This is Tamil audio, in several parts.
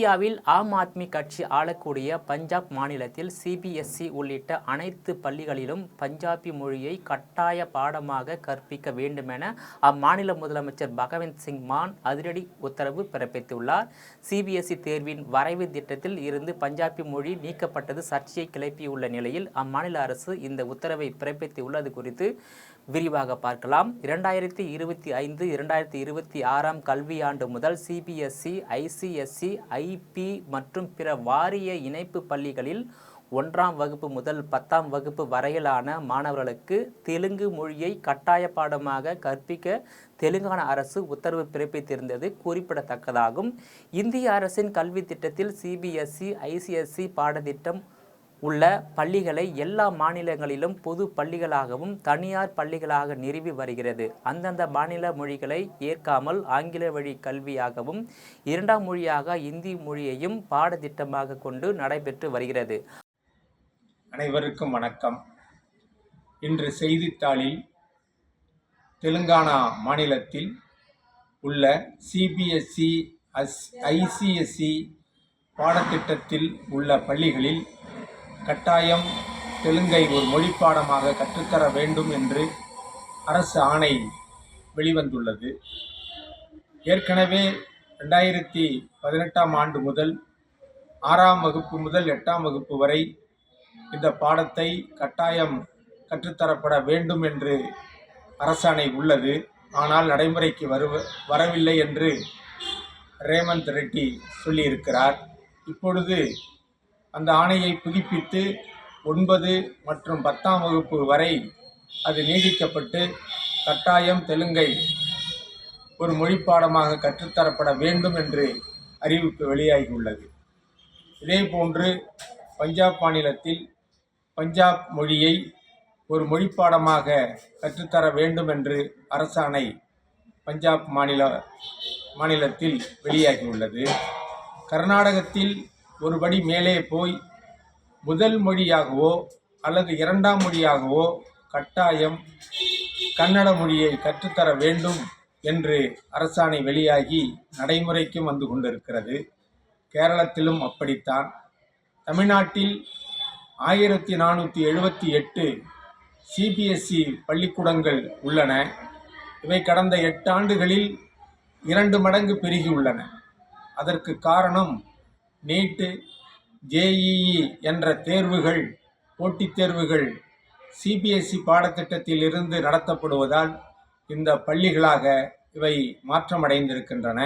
இந்தியாவில் ஆம் ஆத்மி கட்சி ஆளக்கூடிய பஞ்சாப் மாநிலத்தில் சிபிஎஸ்இ உள்ளிட்ட அனைத்து பள்ளிகளிலும் பஞ்சாபி மொழியை கட்டாய பாடமாக கற்பிக்க வேண்டுமென அம்மாநில முதலமைச்சர் பகவந்த் சிங் மான் அதிரடி உத்தரவு பிறப்பித்துள்ளார். சிபிஎஸ்இ தேர்வின் வரைவு திட்டத்தில் இருந்து பஞ்சாபி மொழி நீக்கப்பட்டது சர்ச்சையை கிளப்பியுள்ள நிலையில் அம்மாநில அரசு இந்த உத்தரவை பிறப்பித்துள்ளது குறித்து விரிவாக பார்க்கலாம். 2025-2026 கல்வியாண்டு முதல் சிபிஎஸ்இ, ஐசிஎஸ்இ, ஐபி மற்றும் பிற வாரிய இணைப்பு பள்ளிகளில் 1ஆம் வகுப்பு முதல் 10ஆம் வகுப்பு வரையிலான மாணவர்களுக்கு தெலுங்கு மொழியை கட்டாய பாடமாக கற்பிக்க தெலுங்கானா அரசு உத்தரவு பிறப்பித்திருந்தது குறிப்பிடத்தக்கதாகும். இந்திய அரசின் கல்வி திட்டத்தில் சிபிஎஸ்இ, ஐசிஎஸ்இ பாடத்திட்டம் உள்ள பள்ளிகளை எல்லா மாநிலங்களிலும் பொது பள்ளிகளாகவும் தனியார் பள்ளிகளாக நிறுவி வருகிறது. அந்தந்த மாநில மொழிகளை ஏற்காமல் ஆங்கில வழி கல்வியாகவும் 2ஆம் மொழியாக இந்தி மொழியையும் பாடத்திட்டமாக கொண்டு நடைபெற்று வருகிறது. அனைவருக்கும் வணக்கம். இன்று செய்தித்தாளில் தெலுங்கானா மாநிலத்தில் உள்ள சிபிஎஸ்இ, ஐசிஎஸ்இ பாடத்திட்டத்தில் உள்ள பள்ளிகளில் கட்டாயம் தெலுங்கை ஒரு மொழிப்பாடமாக கற்றுத்தர வேண்டும் என்று அரசு ஆணை வெளிவந்துள்ளது. ஏற்கனவே 2018ஆம் ஆண்டு முதல் 6ஆம் வகுப்பு முதல் 8ஆம் வகுப்பு வரை இந்த பாடத்தை கட்டாயம் கற்றுத்தரப்பட வேண்டும் என்று அரசாணை உள்ளது. ஆனால் நடைமுறைக்கு வரவில்லை என்று ரேவந்த் ரெட்டி சொல்லியிருக்கிறார். இப்பொழுது அந்த ஆணையை புதுப்பித்து 9 மற்றும் 10ஆம் வகுப்பு வரை அது நீடிக்கப்பட்டு கட்டாயம் தெலுங்கை ஒரு மொழிப்பாடமாக கற்றுத்தரப்பட வேண்டும் என்று அறிவிப்பு வெளியாகியுள்ளது. இதேபோன்று பஞ்சாப் மாநிலத்தில் பஞ்சாப் மொழியை ஒரு மொழிப்பாடமாக கற்றுத்தர வேண்டும் என்று அரசாணை பஞ்சாப் மாநிலத்தில் வெளியாகியுள்ளது. கர்நாடகத்தில் ஒருபடி மேலே போய் முதல் மொழியாகவோ அல்லது 2ஆம் மொழியாகவோ கட்டாயம் கன்னட மொழியை கற்றுத்தர வேண்டும் என்று அரசாணை வெளியாகி நடைமுறைக்கும் வந்து கொண்டிருக்கிறது. கேரளத்திலும் அப்படித்தான். தமிழ்நாட்டில் 1478 சிபிஎஸ்இ பள்ளிக்கூடங்கள் உள்ளன. இவை கடந்த 8 ஆண்டுகளில் 2 மடங்கு பெருகியுள்ளன. அதற்கு காரணம் நீட்டு, ஜேஇஇ என்ற தேர்வுகள், போட்டித் தேர்வுகள் சிபிஎஸ்இ பாடத்திட்டத்தில் இருந்து நடத்தப்படுவதால் இந்த பள்ளிகளாக இவை மாற்றமடைந்திருக்கின்றன.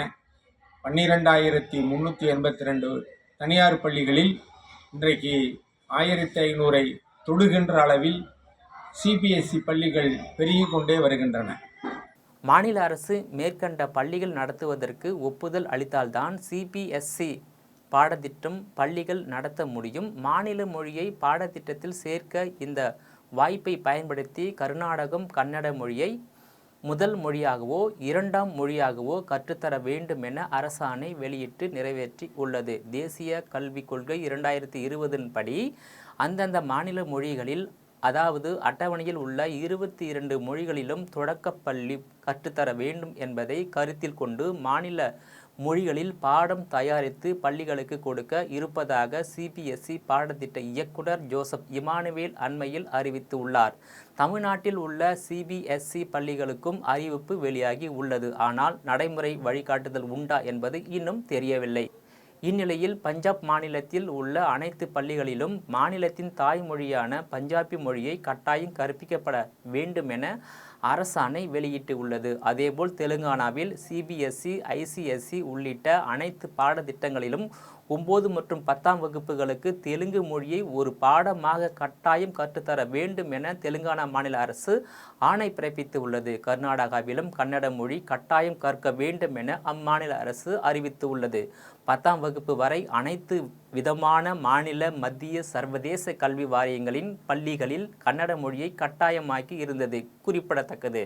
12,382 தனியார் பள்ளிகளில் இன்றைக்கு 1,500ஐ தொடுகின்ற அளவில் சிபிஎஸ்இ பள்ளிகள் பெருகி கொண்டே வருகின்றன. மாநில அரசு மேற்கண்ட பள்ளிகள் நடத்துவதற்கு ஒப்புதல் அளித்தால்தான் சிபிஎஸ்இ பாடத்திட்டம் பள்ளிகள் நடத்த முடியும். மாநில மொழியை பாடத்திட்டத்தில் சேர்க்க இந்த வாய்ப்பை பயன்படுத்தி கர்நாடகம் கன்னட மொழியை முதல் மொழியாகவோ 2ஆம் மொழியாகவோ கற்றுத்தர வேண்டும் என அரசாணை வெளியிட்டு நிறைவேற்றி உள்ளது. தேசிய கல்விக் கொள்கை 2020 படி அந்தந்த மாநில மொழிகளில், அதாவது அட்டவணையில் உள்ள 22 மொழிகளிலும் தொடக்கப்பள்ளி கற்றுத்தர வேண்டும் என்பதை கருத்தில் கொண்டு மாநில மொழிகளில் பாடம் தயாரித்து பள்ளிகளுக்கு கொடுக்க இருப்பதாக சிபிஎஸ்இ பாடத்திட்ட இயக்குனர் ஜோசப் இமானுவேல் அண்மையில் அறிவித்துள்ளார். தமிழ்நாட்டில் உள்ள சிபிஎஸ்இ பள்ளிகளுக்கும் அறிவிப்பு வெளியாகி உள்ளது. ஆனால் நடைமுறை வழிகாட்டுதல் உண்டா என்பது இன்னும் தெரியவில்லை. இந்நிலையில் பஞ்சாப் மாநிலத்தில் உள்ள அனைத்து பள்ளிகளிலும் மாநிலத்தின் தாய்மொழியான பஞ்சாபி மொழியை கட்டாயம் கற்பிக்கப்பட வேண்டும் என அரசாணை வெளியிட்டு உள்ளது. அதேபோல் தெலுங்கானாவில் சிபிஎஸ்இ, ஐசிஎஸ்இ உள்ளிட்ட அனைத்து பாடத்திட்டங்களிலும் 9 மற்றும் 10ஆம் வகுப்புகளுக்கு தெலுங்கு மொழியை ஒரு பாடமாக கட்டாயம் கற்றுத்தர வேண்டும் என தெலுங்கானா மாநில அரசு ஆணை பிறப்பித்து உள்ளது. கர்நாடகாவிலும் கன்னட மொழி கட்டாயம் கற்க வேண்டும் என அம்மாநில அரசு அறிவித்து உள்ளது. 10ஆம் வகுப்பு வரை அனைத்து விதமான மாநில, மத்திய, சர்வதேச கல்வி வாரியங்களின் பள்ளிகளில் கன்னட மொழியை கட்டாயமாக்கி இருந்தது குறிப்பிடத்தக்கது.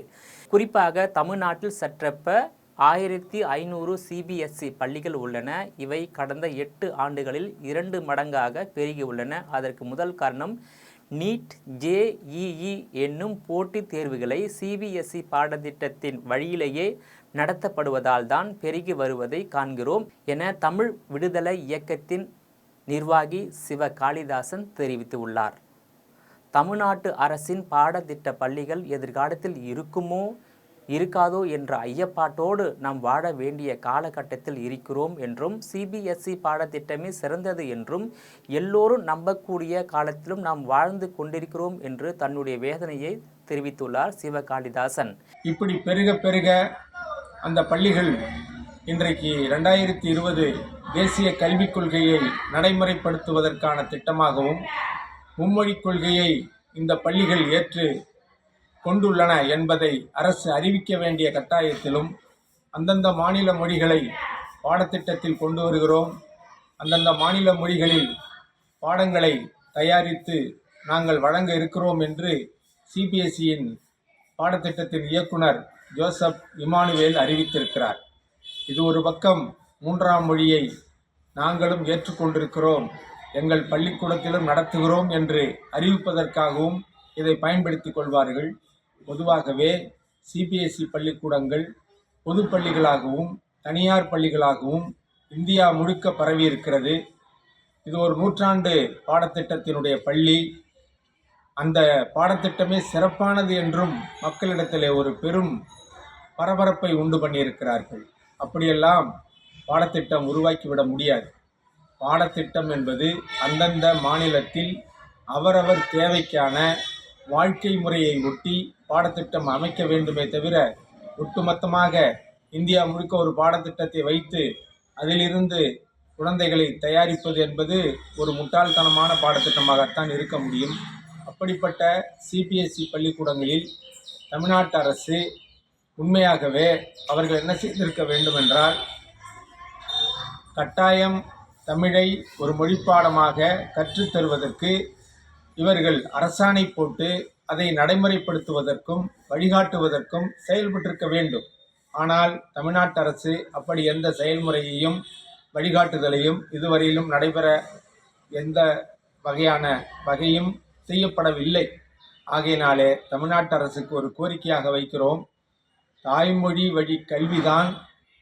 குறிப்பாக தமிழ்நாட்டில் சற்றப்ப 1500 சிபிஎஸ்இ பள்ளிகள் உள்ளன. இவை கடந்த 8 ஆண்டுகளில் 2 மடங்காக பெருகியுள்ளன. அதற்கு முதல் காரணம் நீட், ஜேஇஇ என்னும் போட்டித் தேர்வுகளை சிபிஎஸ்இ பாடத்திட்டத்தின் வழியிலேயே நடத்தப்படுவதால் தான் பெருகி வருவதை காண்கிறோம் என தமிழ் விடுதலை இயக்கத்தின் நிர்வாகி சிவ காளிதாசன் தெரிவித்துள்ளார். தமிழ்நாட்டு அரசின் பாடத்திட்ட பள்ளிகள் எதிர்காலத்தில் இருக்குமோ இருக்காதோ என்ற ஐயப்பாட்டோடு நாம் வாழ வேண்டிய காலகட்டத்தில் இருக்கிறோம் என்றும், சிபிஎஸ்இ பாடத்திட்டமே சிறந்தது என்றும், எல்லோரும் நம்பக்கூடிய காலத்திலும் நாம் வாழ்ந்து கொண்டிருக்கிறோம் என்று தன்னுடைய வேதனையை தெரிவித்துள்ளார் சிவ காளிதாசன். இப்படி பெருக பெருக அந்த பள்ளிகள் இன்றைக்கு 2020 தேசிய கல்விக் கொள்கையை நடைமுறைப்படுத்துவதற்கான திட்டமாகவும், மும்மொழிக் கொள்கையை இந்த பள்ளிகள் ஏற்று கொண்டுள்ளன என்பதை அரசு அறிவிக்க வேண்டிய கட்டாயத்திலும், அந்தந்த மாநில மொழிகளை பாடத்திட்டத்தில் கொண்டு வருகிறோம், அந்தந்த மாநில மொழிகளில் பாடங்களை தயாரித்து நாங்கள் வழங்க இருக்கிறோம் என்று சிபிஎஸ்இயின் பாடத்திட்டத்தின் இயக்குனர் ஜோசப் இமானுவேல் அறிவித்திருக்கிறார். இது ஒரு பக்கம் 3ஆம் மொழியை நாங்களும் ஏற்றுக்கொண்டிருக்கிறோம், எங்கள் பள்ளிக்கூடத்திலும் நடத்துகிறோம் என்று அறிவிப்பதற்காகவும் இதை பயன்படுத்தி கொள்வார்கள். பொதுவாகவே சிபிஎஸ்இ பள்ளிக்கூடங்கள் பொது பள்ளிகளாகவும் தனியார் பள்ளிகளாகவும் இந்தியா முழுக்க பரவி இருக்கிறது. இது ஒரு நூற்றாண்டு பாடத்திட்டத்தினுடைய பள்ளி. அந்த பாடத்திட்டமே சிறப்பானது என்றும் மக்களிடத்திலே ஒரு பெரும் பரபரப்பை உண்டு பண்ணியிருக்கிறார்கள். அப்படியெல்லாம் பாடத்திட்டம் உருவாக்கிவிட முடியாது. பாடத்திட்டம் என்பது அந்தந்த மாநிலத்தில் அவரவர் தேவைக்கான வாழ்க்கை முறையை ஒட்டி பாடத்திட்டம் அமைக்க வேண்டுமே தவிர, ஒட்டுமொத்தமாக இந்தியா முழுக்க ஒரு பாடத்திட்டத்தை வைத்து அதிலிருந்து குழந்தைகளை தயாரிப்பது என்பது ஒரு முட்டாள்தனமான பாடத்திட்டமாகத்தான் இருக்க முடியும். அப்படிப்பட்ட சிபிஎஸ்இ பள்ளிக்கூடங்களில் தமிழ்நாட்டு அரசு உண்மையாகவே அவர்கள் என்ன செய்திருக்க வேண்டும் என்றால், கட்டாயம் தமிழை ஒரு மொழிப்பாடமாக கற்றுத்தருவதற்கு இவர்கள் அரசாணை போட்டு அதை நடைமுறைப்படுத்துவதற்கும் வழிகாட்டுவதற்கும் செயல்பட்டிருக்க வேண்டும். ஆனால் தமிழ்நாட்டு அரசு அப்படி எந்த செயல்முறையையும் வழிகாட்டுதலையும் இதுவரையிலும் நடைபெற எந்த வகையும் செய்யப்படவில்லை. ஆகையினாலே தமிழ்நாட்டு அரசுக்கு ஒரு கோரிக்கையாக வைக்கிறோம், தாய்மொழி வழி கல்விதான்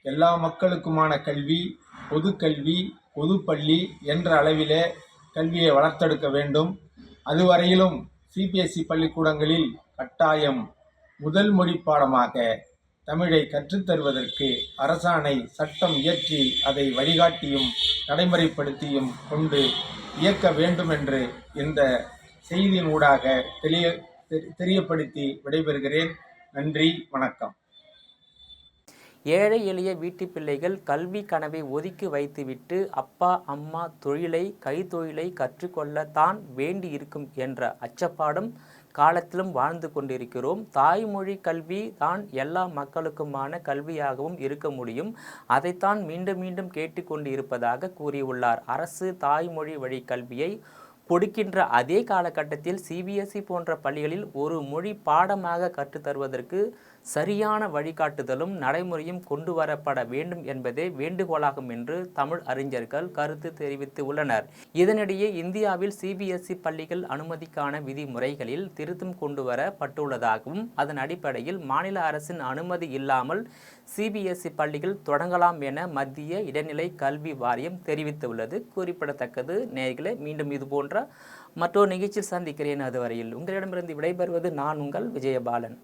எல்லா மக்களுக்குமான கல்வி, பொதுக்கல்வி, பொதுப்பள்ளி என்ற அளவிலே கல்வியை வளர்த்தெடுக்க வேண்டும். அதுவரையிலும் சிபிஎஸ்இ பள்ளிக்கூடங்களில் கட்டாயம் முதல் மொழி பாடமாக தமிழை கற்றுத்தருவதற்கு அரசாணை சட்டம் இயற்றி அதை வழிகாட்டியும் நடைமுறைப்படுத்தியும் கொண்டு இயக்க வேண்டும் என்று இந்த செய்தியின் ஊடாக தெரியப்படுத்தி விடைபெறுகிறேன். நன்றி, வணக்கம். ஏழை எளிய வீட்டு பிள்ளைகள் கல்வி கனவை ஒதுக்கி வைத்துவிட்டு அப்பா அம்மா தொழிலை கைத்தொழிலை கற்றுக்கொள்ளத்தான் வேண்டி இருக்கும் என்ற அச்சப்பாடும் காலத்திலும் வாழ்ந்து கொண்டிருக்கிறோம். தாய்மொழி கல்வி தான் எல்லா மக்களுக்குமான கல்வியாகவும் இருக்க முடியும். அதைத்தான் மீண்டும் மீண்டும் கேட்டுக்கொண்டு இருப்பதாக கூறியுள்ளார். அரசு தாய்மொழி வழி கல்வியை கொடுக்கின்ற அதே காலகட்டத்தில் சிபிஎஸ்இ போன்ற பள்ளிகளில் ஒரு மொழி பாடமாக கற்றுத்தருவதற்கு சரியான வழிகாட்டுதலும் நடைமுறையும் கொண்டு வரப்பட வேண்டும் என்பதே வேண்டுகோளாகும் என்று தமிழ் அறிஞர்கள் கருத்து தெரிவித்து உள்ளனர். இதனிடையே இந்தியாவில் சிபிஎஸ்இ பள்ளிகள் அனுமதிக்கான விதிமுறைகளில் திருத்தம் கொண்டு வரப்பட்டுள்ளதாகவும், அதன் அடிப்படையில் மாநில அரசின் அனுமதி இல்லாமல் சிபிஎஸ்இ பள்ளிகள் தொடங்கலாம் என மத்திய இடைநிலை கல்வி வாரியம் தெரிவித்துள்ளது குறிப்பிடத்தக்கது. நேயர்களே, மீண்டும் இது போன்ற மற்றொரு நிகழ்ச்சியில் சந்திக்கிறேன். அதுவரையில் உங்களிடமிருந்து விடைபெறுவது நான் உங்கள் விஜயபாலன்.